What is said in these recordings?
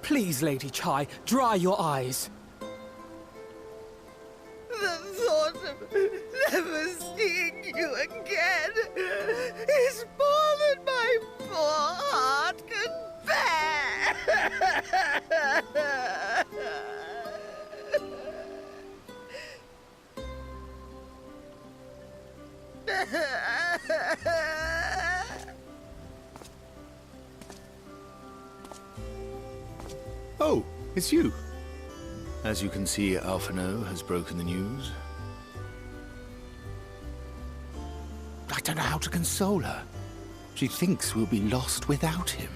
Please, Lady Chai, dry your eyes. The thought of never seeing you again is more than my poor heart can bear. Oh, it's you. As you can see, Alphino has broken the news. I don't know how to console her. She thinks we'll be lost without him.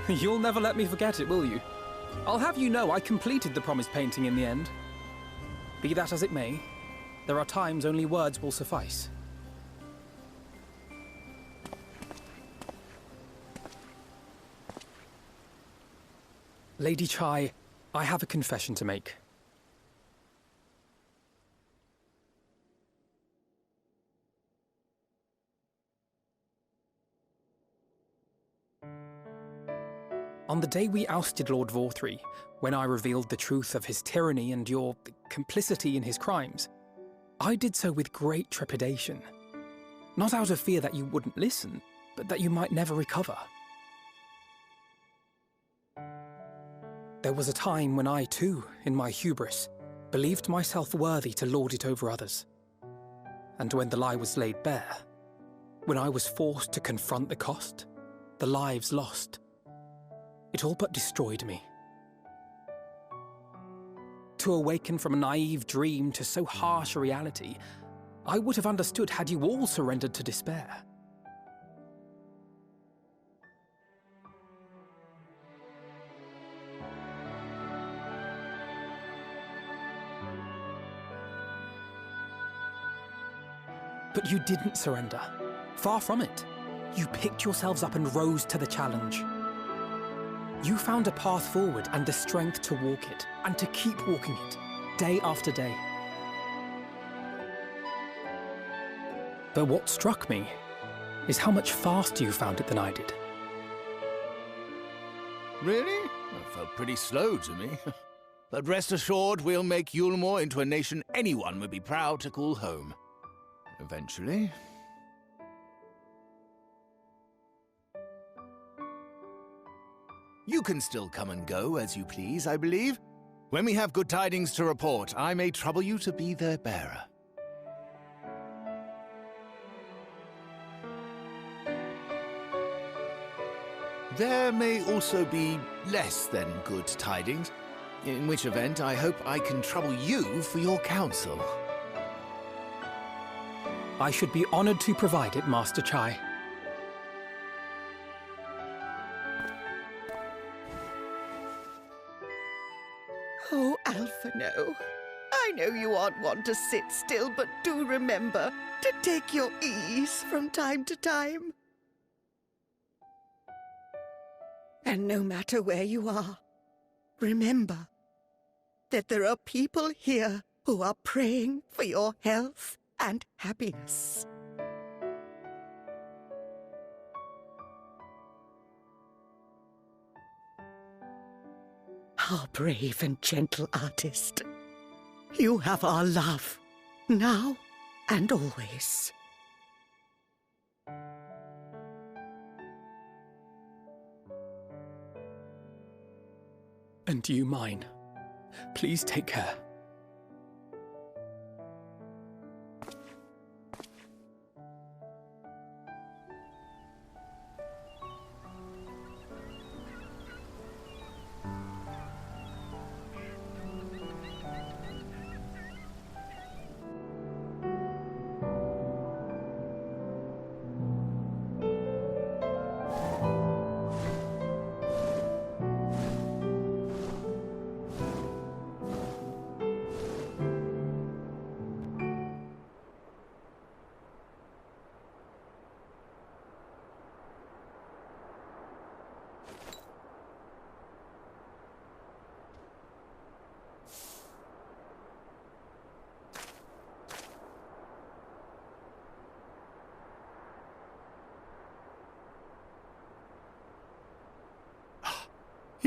You'll never let me forget it, will you? I'll have you know I completed the promised painting in the end. Be that as it may, there are times only words will suffice. Lady Chai, I have a confession to make. On the day we ousted Lord Vorthree, when I revealed the truth of his tyranny and your complicity in his crimes, I did so with great trepidation. Not out of fear that you wouldn't listen, but that you might never recover. There was a time when I too, in my hubris, believed myself worthy to lord it over others. And when the lie was laid bare, when I was forced to confront the cost, the lives lost, it all but destroyed me. To awaken from a naive dream to so harsh a reality, I would have understood had you all surrendered to despair. But you didn't surrender. Far from it. You picked yourselves up and rose to the challenge. You found a path forward and the strength to walk it, and to keep walking it, day after day. But what struck me is how much faster you found it than I did. Really? That felt pretty slow to me. But rest assured, we'll make Yulmore into a nation anyone would be proud to call home. Eventually. You can still come and go as you please, I believe. When we have good tidings to report, I may trouble you to be their bearer. There may also be less than good tidings, in which event I hope I can trouble you for your counsel. I should be honored to provide it, Master Chai. Oh, Alphino, I know you aren't one to sit still, but do remember to take your ease from time to time. And no matter where you are, remember that there are people here who are praying for your health and happiness. Our brave and gentle artist, you have our love, now and always. And you mine. Please take care.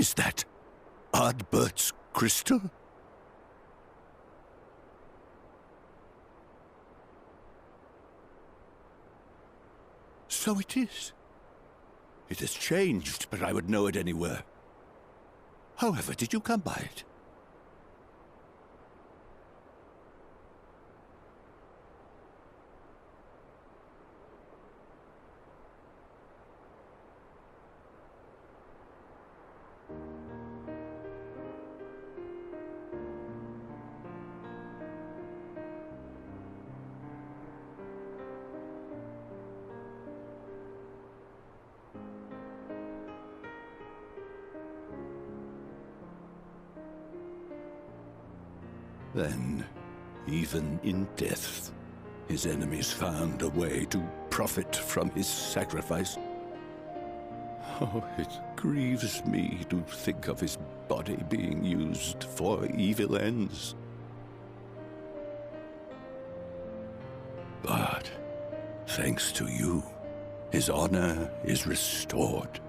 Is that Ardbert's crystal? So it is. It has changed, but I would know it anywhere. However, did you come by it? Then, even in death, his enemies found a way to profit from his sacrifice. Oh, it grieves me to think of his body being used for evil ends. But, thanks to you, his honor is restored,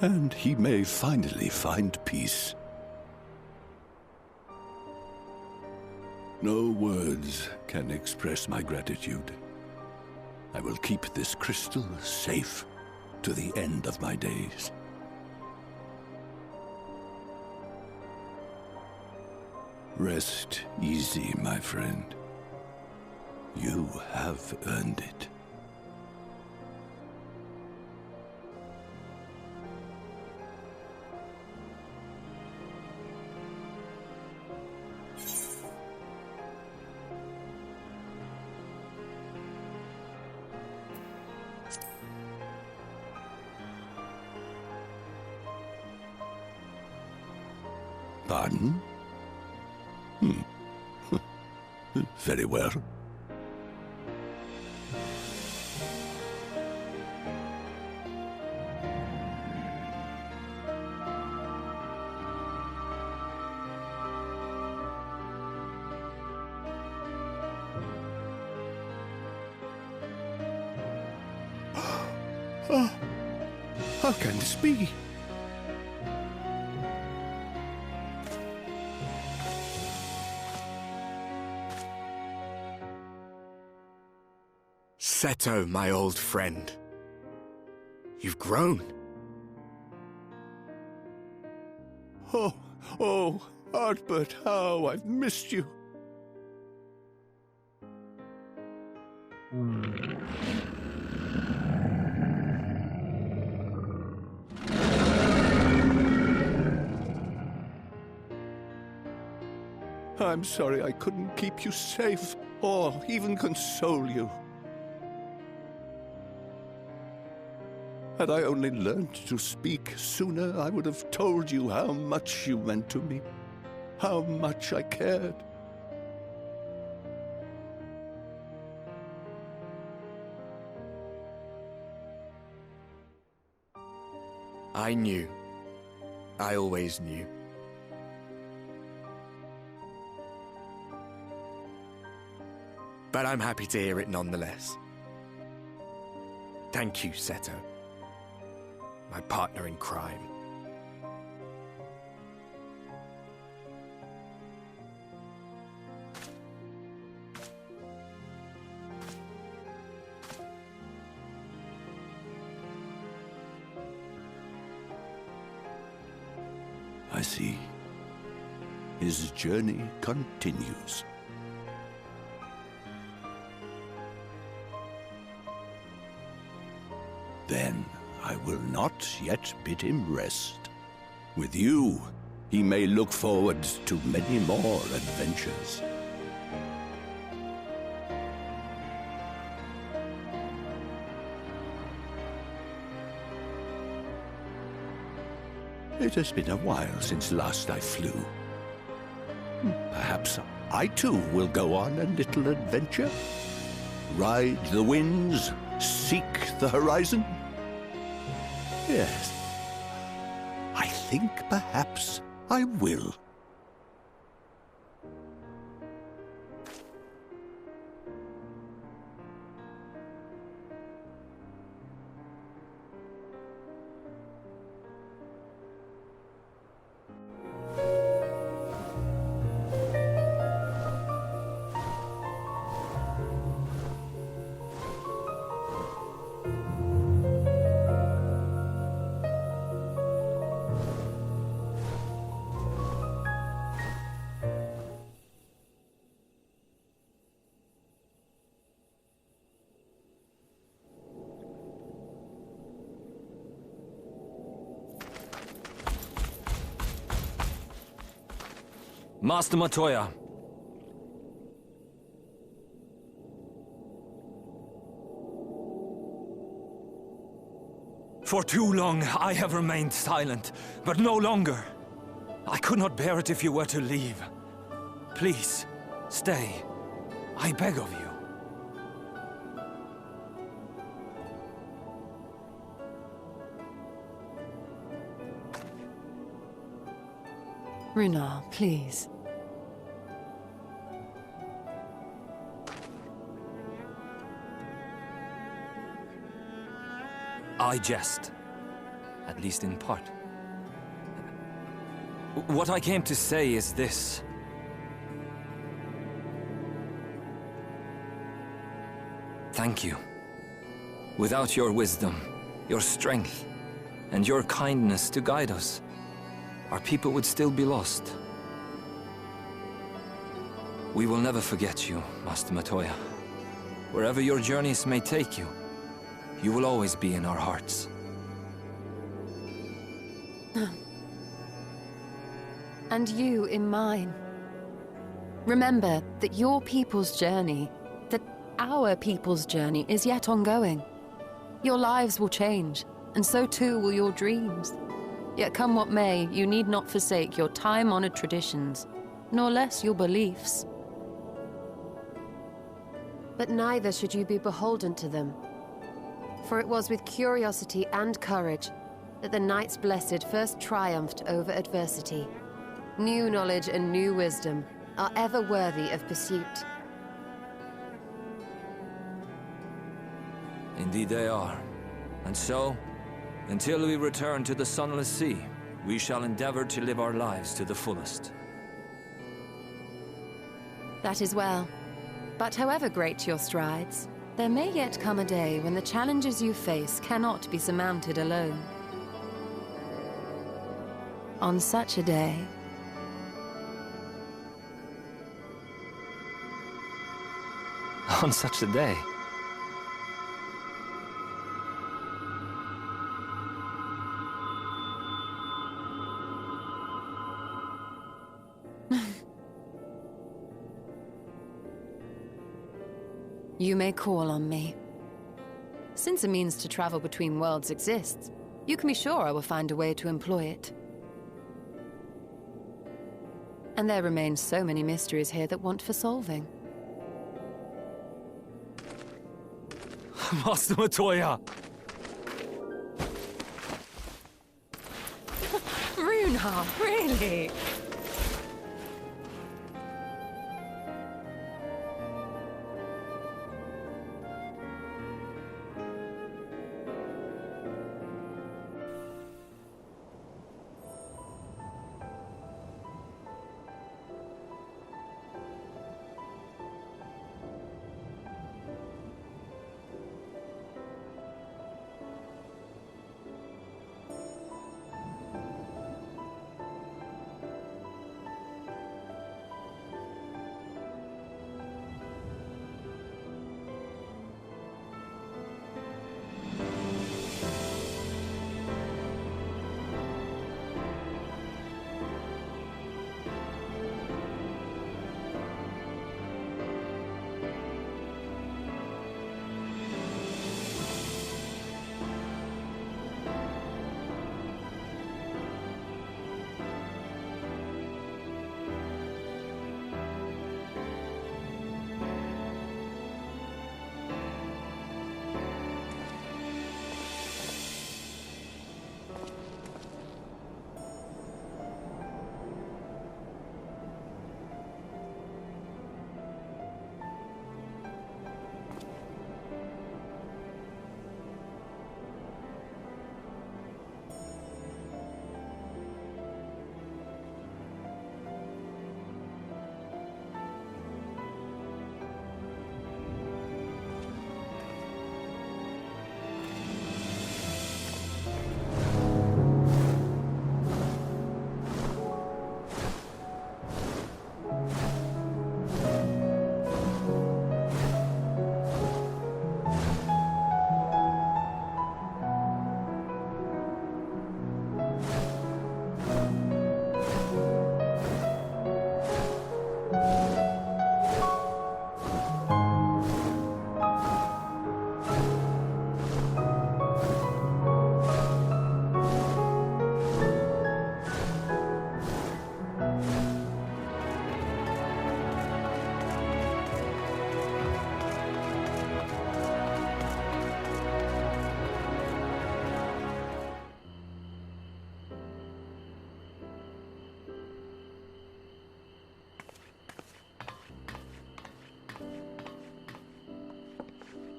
and he may finally find peace. No words can express my gratitude. I will keep this crystal safe to the end of my days. Rest easy, my friend. You have earned it. Pardon? Very well. Oh, how can this be? Seto, my old friend. You've grown. Oh, Ardbert, how I've missed you. I'm sorry I couldn't keep you safe, or even console you. Had I only learned to speak sooner, I would have told you how much you meant to me, how much I cared. I knew. I always knew. But I'm happy to hear it nonetheless. Thank you, Seto. My partner in crime. I see. His journey continues. Then I will not yet bid him rest. With you, he may look forward to many more adventures. It has been a while since last I flew. Perhaps I too will go on a little adventure. Ride the winds, seek the horizon. Yes, I think perhaps I will. Master Matoya. For too long, I have remained silent, but no longer. I could not bear it if you were to leave. Please, stay. I beg of you. Runar, please. I jest. At least in part. What I came to say is this. Thank you. Without your wisdom, your strength, and your kindness to guide us, our people would still be lost. We will never forget you, Master Matoya. Wherever your journeys may take you, you will always be in our hearts. And you in mine. Remember that your people's journey, that our people's journey is yet ongoing. Your lives will change, and so too will your dreams. Yet come what may, you need not forsake your time-honored traditions, nor less your beliefs. But neither should you be beholden to them. For it was with curiosity and courage that the Knights Blessed first triumphed over adversity. New knowledge and new wisdom are ever worthy of pursuit. Indeed they are. And so, until we return to the Sunless Sea, we shall endeavor to live our lives to the fullest. That is well. But however great your strides, there may yet come a day when the challenges you face cannot be surmounted alone. On such a day... On such a day? You may call on me. Since a means to travel between worlds exists, you can be sure I will find a way to employ it. And there remain so many mysteries here that want for solving. Master Matoya! Runar, really?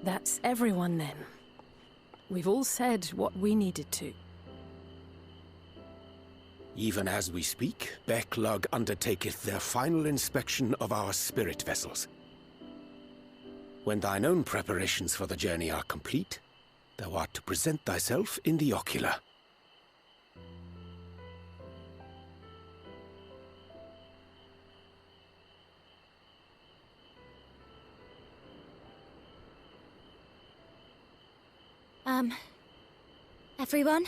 That's everyone then. We've all said what we needed to. Even as we speak, Epilogue undertaketh their final inspection of our spirit vessels. When thine own preparations for the journey are complete, thou art to present thyself in the ocular. Everyone?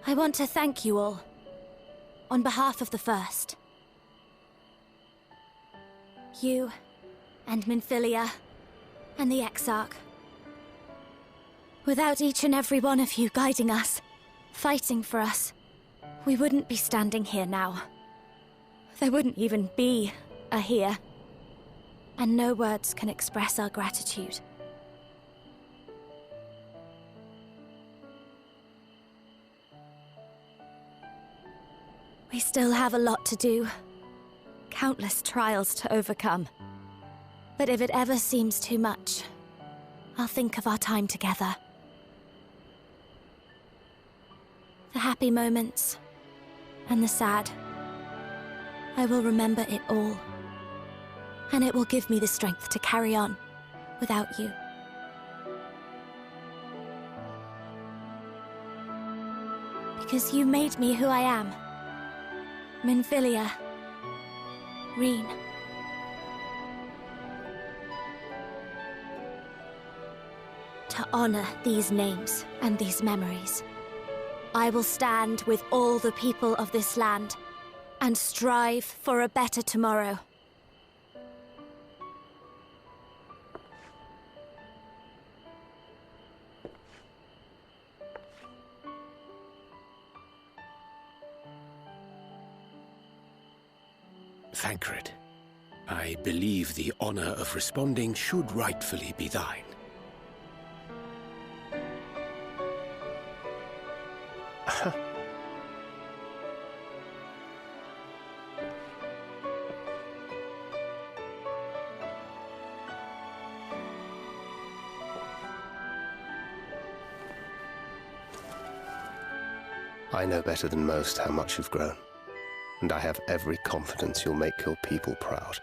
I want to thank you all, on behalf of the First. You, and Minfilia, and the Exarch. Without each and every one of you guiding us, fighting for us, we wouldn't be standing here now. There wouldn't even be a here. And no words can express our gratitude. We still have a lot to do. Countless trials to overcome. But if it ever seems too much, I'll think of our time together. The happy moments, and the sad. I will remember it all. And it will give me the strength to carry on without you. Because you made me who I am. Minfilia. Reen. To honor these names and these memories, I will stand with all the people of this land and strive for a better tomorrow. Thancred, I believe the honor of responding should rightfully be thine. I know better than most how much you've grown, and I have every confidence you'll make your people proud.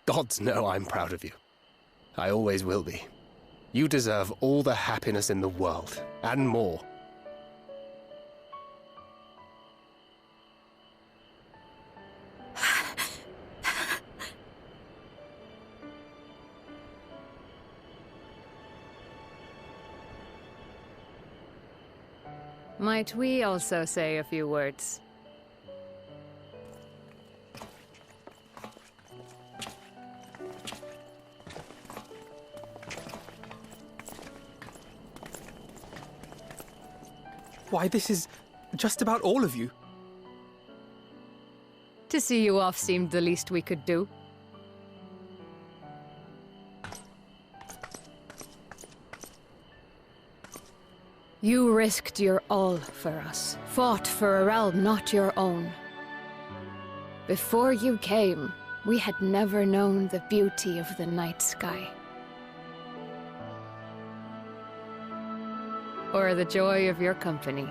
Gods know I'm proud of you. I always will be. You deserve all the happiness in the world, and more. Might we also say a few words? Why, this is just about all of you. To see you off seemed the least we could do. You risked your all for us, fought for a realm not your own. Before you came, we had never known the beauty of the night sky. Or the joy of your company.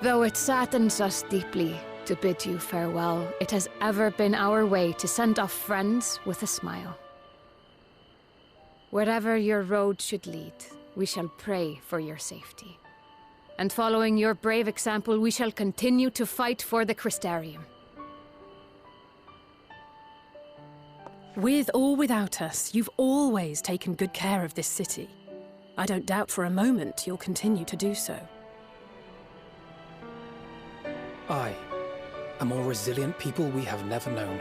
Though it saddens us deeply to bid you farewell, it has ever been our way to send off friends with a smile. Wherever your road should lead, we shall pray for your safety. And following your brave example, we shall continue to fight for the Crystarium. With or without us, you've always taken good care of this city. I don't doubt for a moment you'll continue to do so. Aye. A more resilient people we have never known.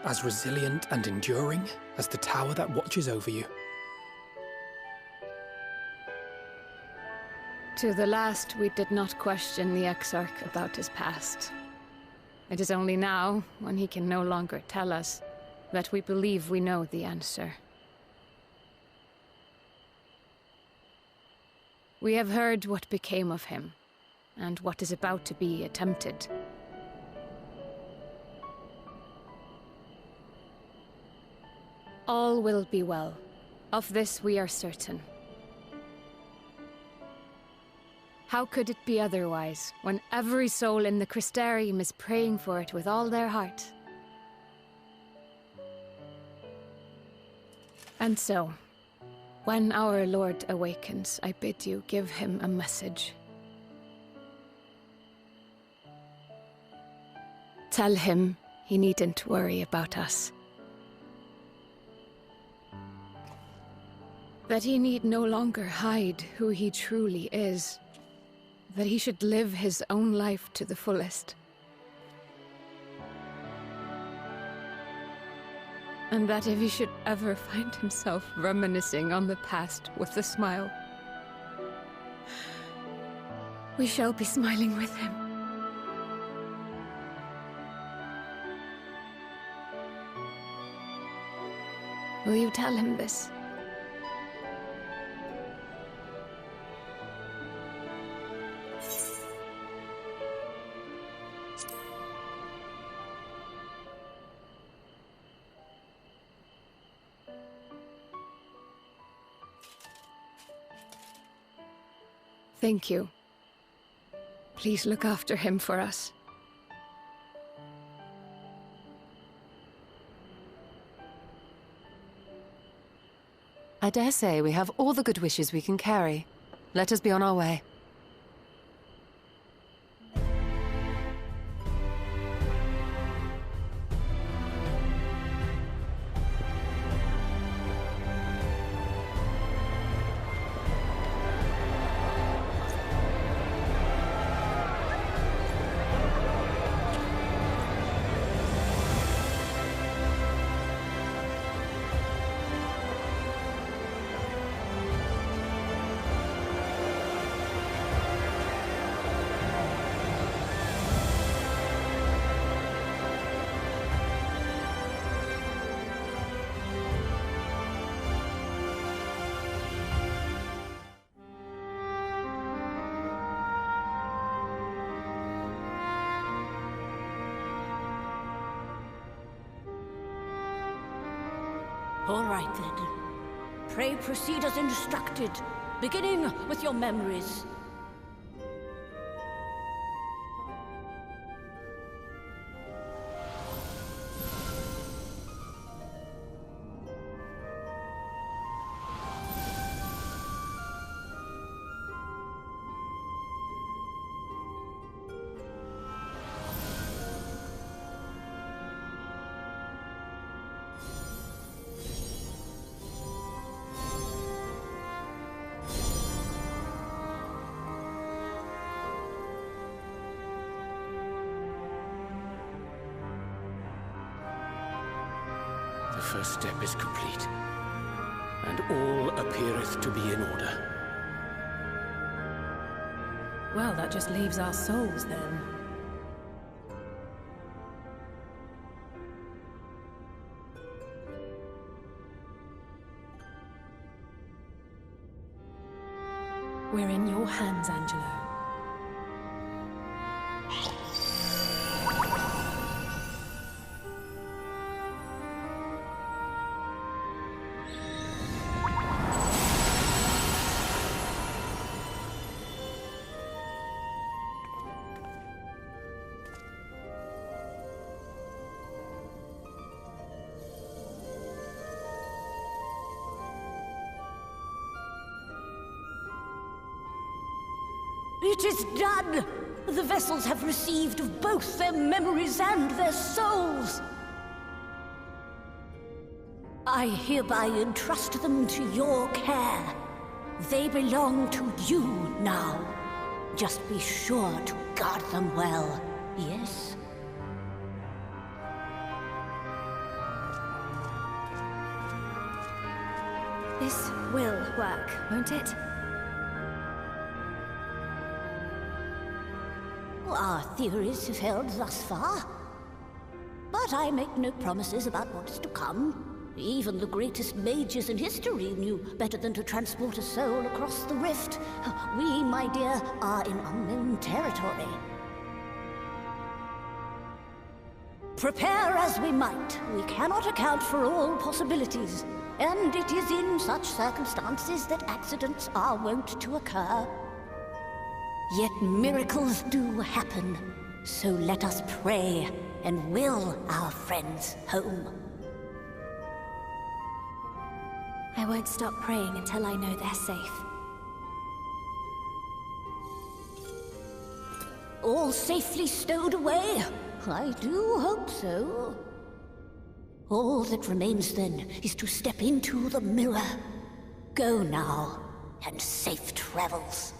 as resilient and enduring as the tower that watches over you. To the last, we did not question the Exarch about his past. It is only now, when he can no longer tell us, that we believe we know the answer. We have heard what became of him, and what is about to be attempted. All will be well. Of this we are certain. How could it be otherwise, when every soul in the Crystarium is praying for it with all their heart? And so, when our Lord awakens, I bid you give him a message. Tell him he needn't worry about us. That he need no longer hide who he truly is. That he should live his own life to the fullest. And that if he should ever find himself reminiscing on the past with a smile, we shall be smiling with him. Will you tell him this? Thank you. Please look after him for us. I dare say we have all the good wishes we can carry. Let us be on our way. All right, then. Pray proceed as instructed, beginning with your memories. The first step is complete, and all appeareth to be in order. Well, that just leaves our souls, then. We're in your hands, Angelo. It is done! The vessels have received of both their memories and their souls. I hereby entrust them to your care. They belong to you now. Just be sure to guard them well, yes? This will work, won't it? Our theories have held thus far. But I make no promises about what is to come. Even the greatest mages in history knew better than to transport a soul across the rift. We, my dear, are in unknown territory. Prepare as we might, we cannot account for all possibilities. And it is in such circumstances that accidents are wont to occur. Yet miracles do happen. So let us pray and will our friends home. I won't stop praying until I know they're safe. All safely stowed away? I do hope so. All that remains then is to step into the mirror. Go now, and safe travels.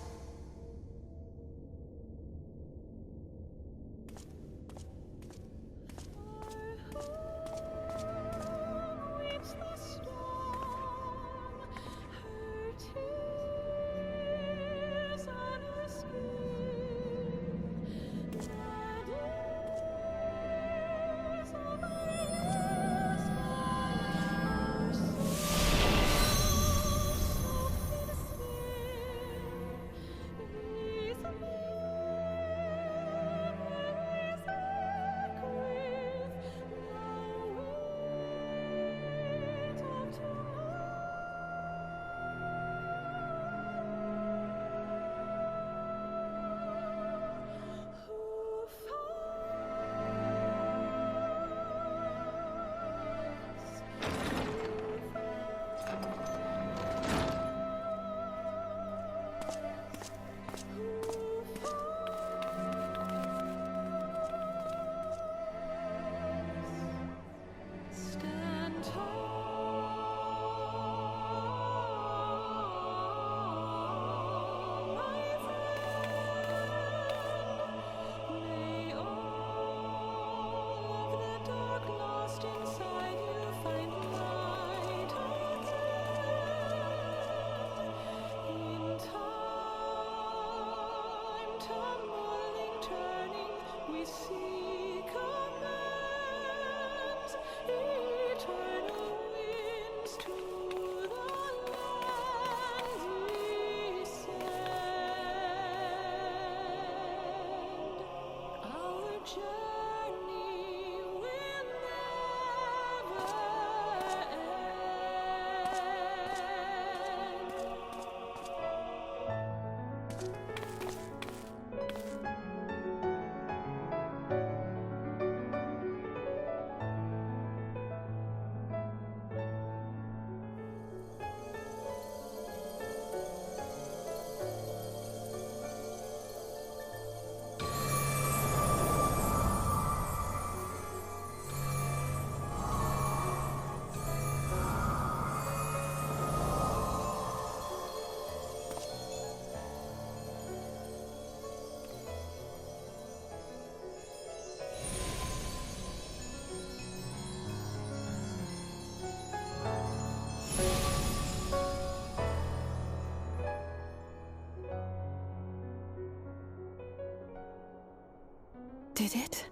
Did it?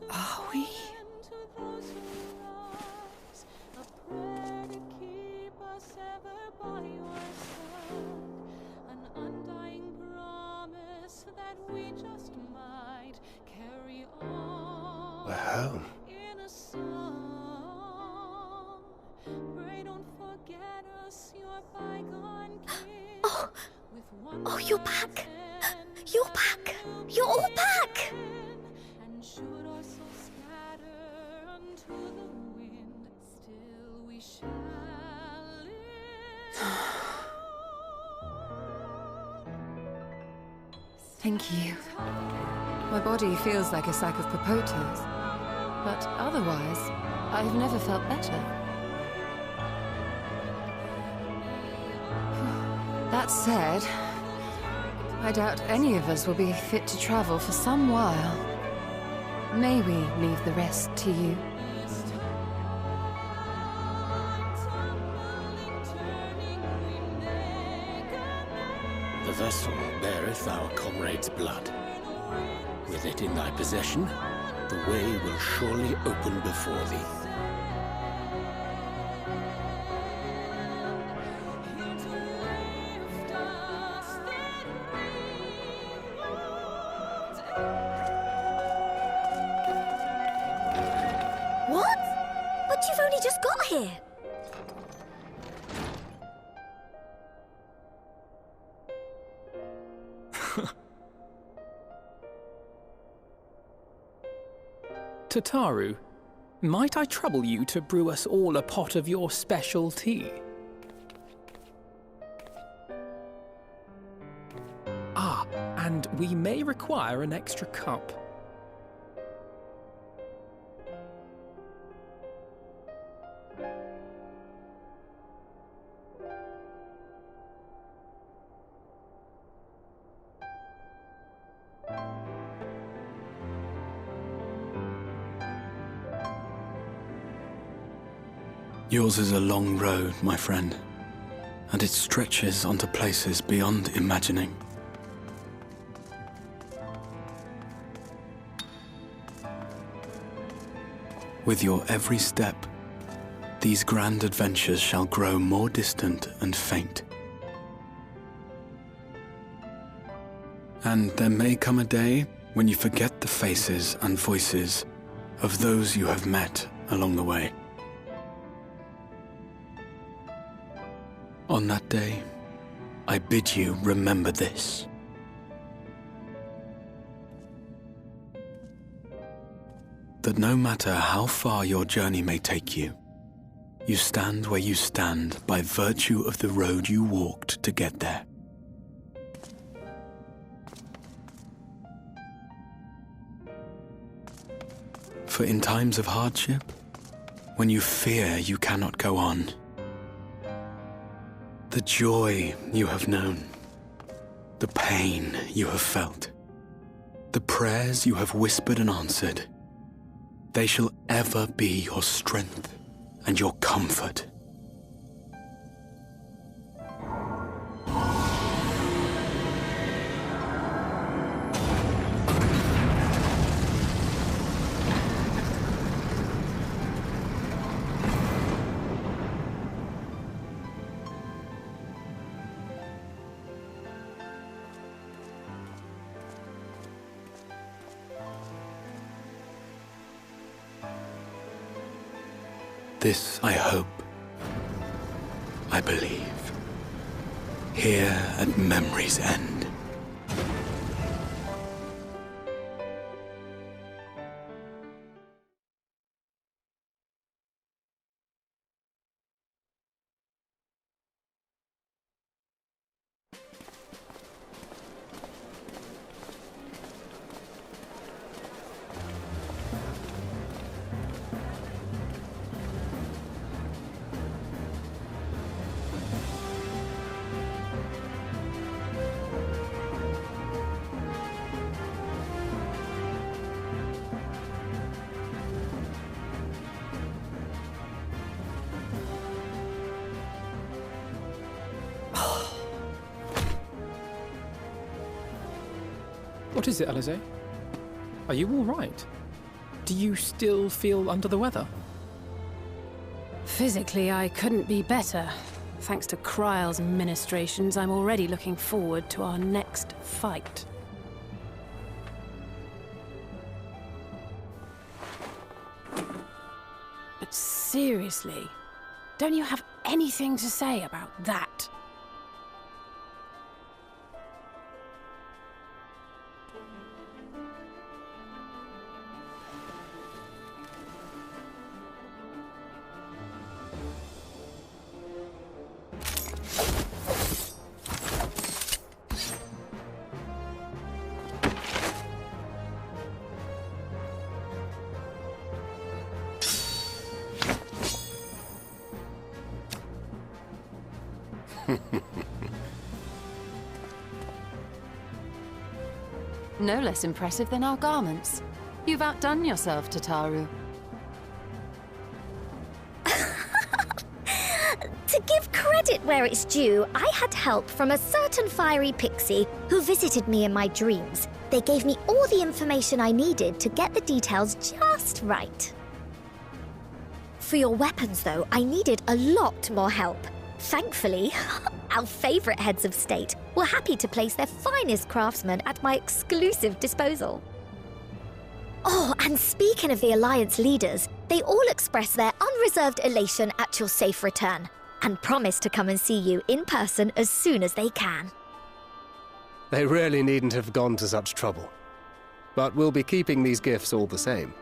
Are we? We're home. Oh, you're back! You're back! You're all back! Thank you. My body feels like a sack of potatoes, but otherwise, I've never felt better. That said, I doubt any of us will be fit to travel for some while. May we leave the rest to you? vessel beareth our comrade's blood. With it in thy possession, the way will surely open before thee. What? But you've only just got here. Tataru, might I trouble you to brew us all a pot of your special tea? Ah, and we may require an extra cup. Yours is a long road, my friend, and it stretches onto places beyond imagining. With your every step, these grand adventures shall grow more distant and faint. And there may come a day when you forget the faces and voices of those you have met along the way. On that day, I bid you remember this. That no matter how far your journey may take you, you stand where you stand by virtue of the road you walked to get there. For in times of hardship, when you fear you cannot go on, the joy you have known, the pain you have felt, the prayers you have whispered and answered, they shall ever be your strength and your comfort. This I hope, I believe, here at memory's end. What is it, Alize? Are you all right? Do you still feel under the weather? Physically, I couldn't be better. Thanks to Kryle's ministrations, I'm already looking forward to our next fight. But seriously, don't you have anything to say about that? No less impressive than our garments. You've outdone yourself, Tataru. To give credit where it's due, I had help from a certain fiery pixie who visited me in my dreams. They gave me all the information I needed to get the details just right. For your weapons, though, I needed a lot more help. Thankfully, our favourite heads of state were happy to place their finest craftsmen at my exclusive disposal. Oh, and speaking of the Alliance leaders, they all expressed their unreserved elation at your safe return, and promise to come and see you in person as soon as they can. They really needn't have gone to such trouble. But we'll be keeping these gifts all the same.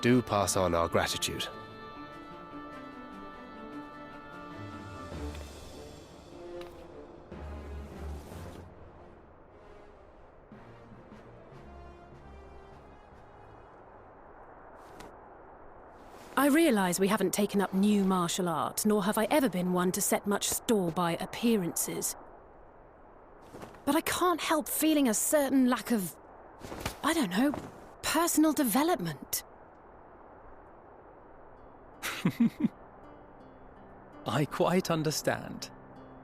Do pass on our gratitude. I realise we haven't taken up new martial arts, nor have I ever been one to set much store by appearances. But I can't help feeling a certain lack of, I don't know, personal development. I quite understand.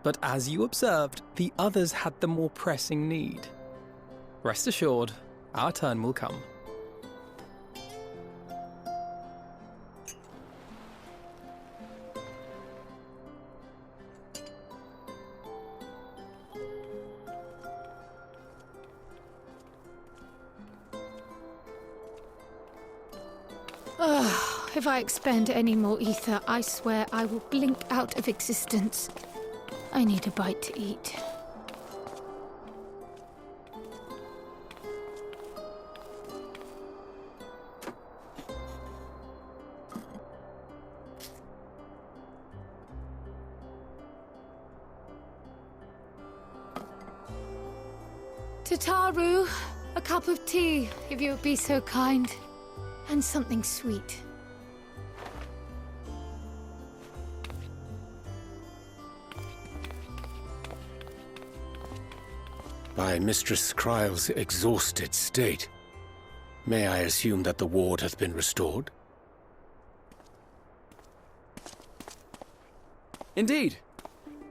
But as you observed, the others had the more pressing need. Rest assured, our turn will come. If I expend any more ether, I swear I will blink out of existence. I need a bite to eat. Tataru, a cup of tea, if you would be so kind. And something sweet. By Mistress Kryle's exhausted state, may I assume that the ward hath been restored? Indeed.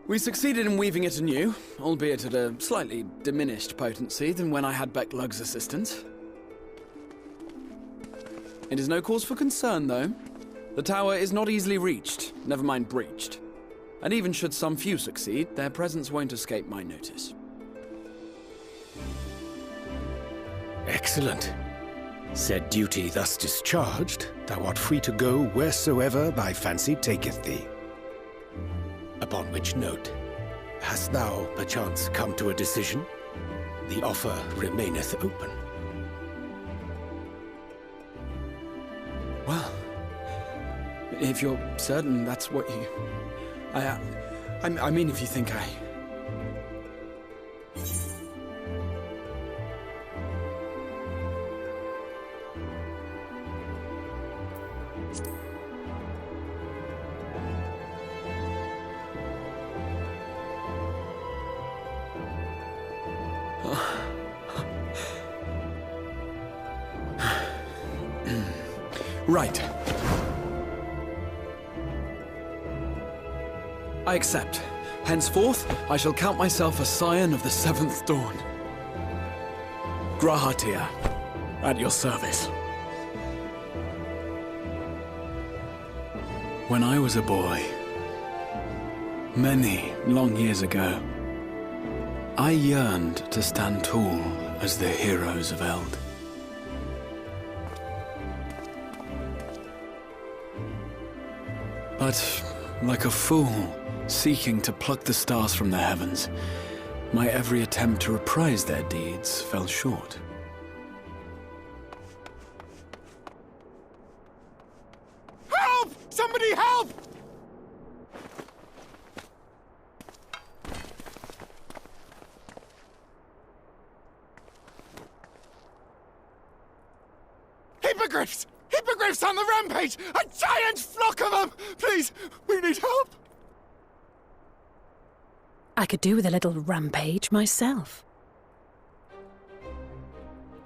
We succeeded in weaving it anew, albeit at a slightly diminished potency than when I had Beklug's assistance. It is no cause for concern, though. The tower is not easily reached, never mind breached. And even should some few succeed, their presence won't escape my notice. Excellent. Said duty thus discharged, thou art free to go wheresoever thy fancy taketh thee. Upon which note, hast thou perchance come to a decision? The offer remaineth open. Well, if you're certain that's what you... I mean, if you think I... Right. I accept. Henceforth, I shall count myself a scion of the Seventh Dawn. Grahatia, at your service. When I was a boy, many long years ago, I yearned to stand tall as the heroes of Eld. But, like a fool, seeking to pluck the stars from the heavens, my every attempt to reprise their deeds fell short. Help! Somebody help! Hippogriffs! Hippogriffs on the rampage! A giant flock of them! Please, we need help! I could do with a little rampage myself.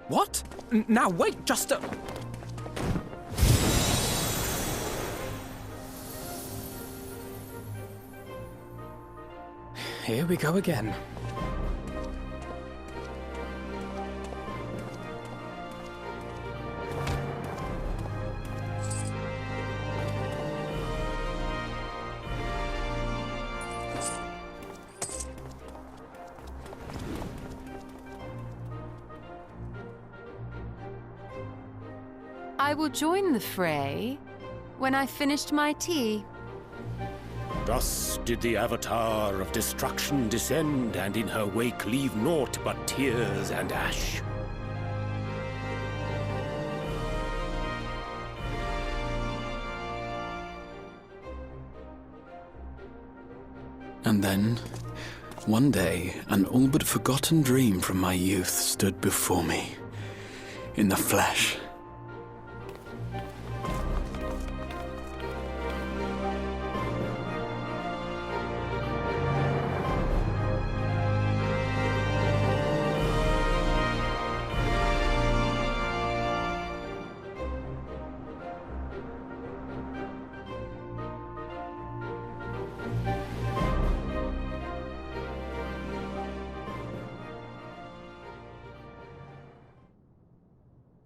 What? Now wait, just a... Here we go again. I will join the fray when I've finished my tea. Thus did the Avatar of Destruction descend, and in her wake leave naught but tears and ash. And then, one day, an all but forgotten dream from my youth stood before me, in the flesh.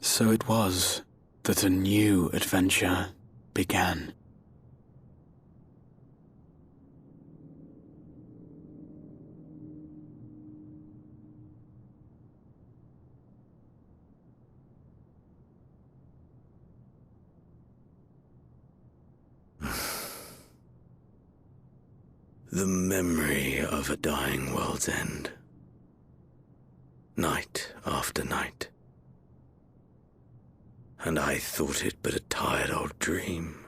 So it was that a new adventure began. The memory of a dying world's end. Night after night. And I thought it but a tired old dream.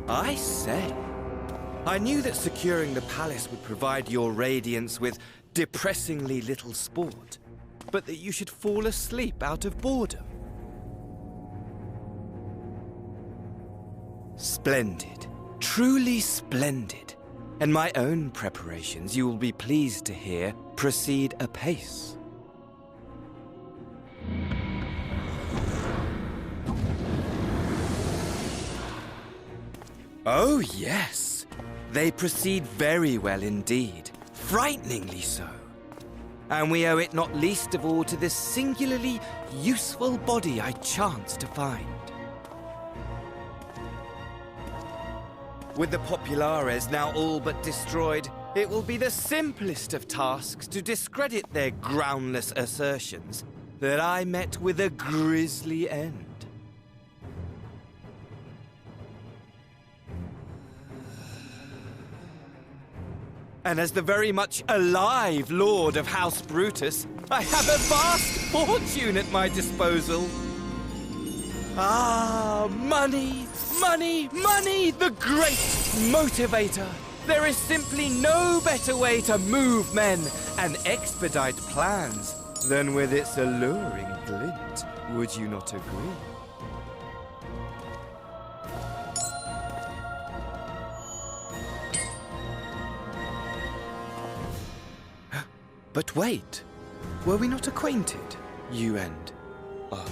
I say, I knew that securing the palace would provide your radiance with depressingly little sport, but that you should fall asleep out of boredom. Splendid. Truly splendid. And my own preparations, you will be pleased to hear, proceed apace. Oh, yes. They proceed very well indeed. Frighteningly so. And we owe it not least of all to this singularly useful body I chanced to find. With the populares now all but destroyed, it will be the simplest of tasks to discredit their groundless assertions that I met with a grisly end. And as the very much alive Lord of House Brutus, I have a vast fortune at my disposal. Ah, money, money, money, the great motivator. There is simply no better way to move men and expedite plans than with its alluring glint. Would you not agree? But wait, were we not acquainted, you and I?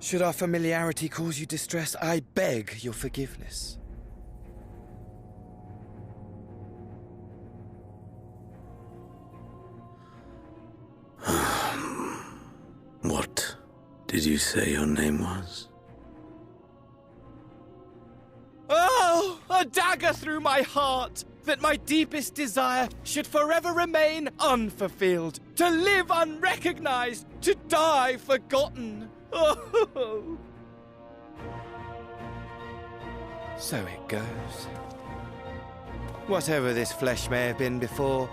Should our familiarity cause you distress, I beg your forgiveness. What did you say your name was? Oh, a dagger through my heart, that my deepest desire should forever remain unfulfilled, to live unrecognized, to die forgotten. Oh. So it goes. Whatever this flesh may have been before,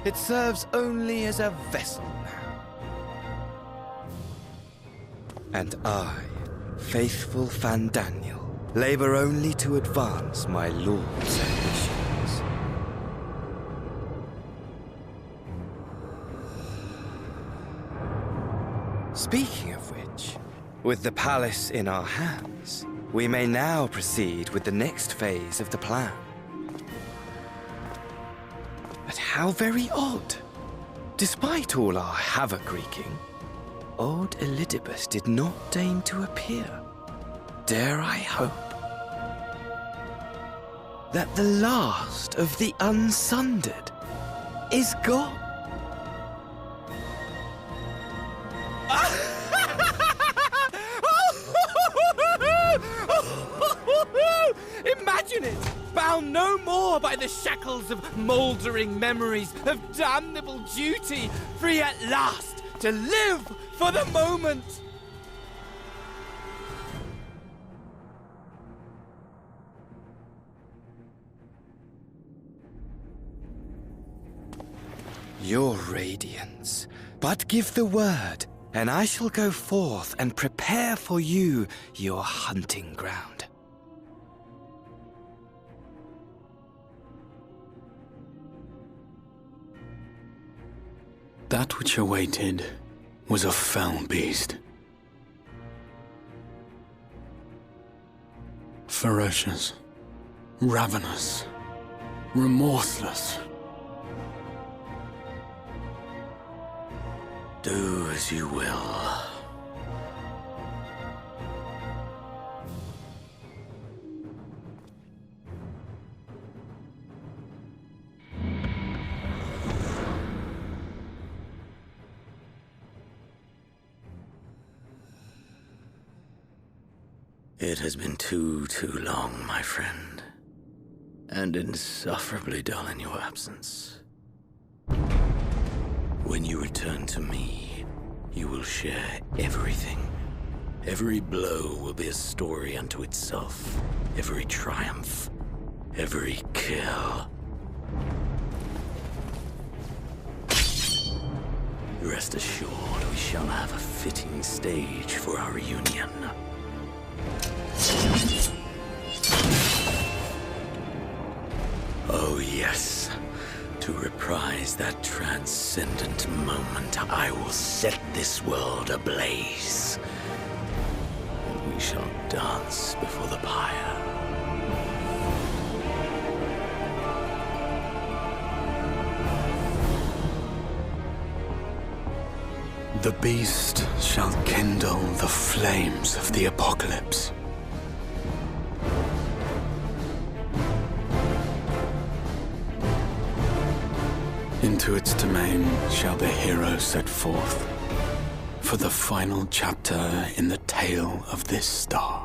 it serves only as a vessel now. And I, faithful Fandaniel, labor only to advance my lord's ambitions. Speaking of which, with the palace in our hands, We may now proceed with the next phase of the plan. But how very odd. Despite all our havoc-wreaking, old Elidibus did not deign to appear. Dare I hope that the last of the Unsundered is gone? Imagine it! Bound no more by the shackles of mouldering memories of damnable duty, free at last to live for the moment! Your radiance, but give the word, and I shall go forth and prepare for you your hunting ground. That which awaited was a fell beast. Ferocious, ravenous, remorseless. Do as you will. It has been too long, my friend, and insufferably dull in your absence. When you return to me, you will share everything. Every blow will be a story unto itself. Every triumph, every kill. Rest assured, we shall have a fitting stage for our reunion. Oh yes, to reprise that transcendent moment, I will set this world ablaze. And we shall dance before the pyre. The beast shall kindle the flames of the apocalypse. Into its domain shall the hero set forth for the final chapter in the tale of this star.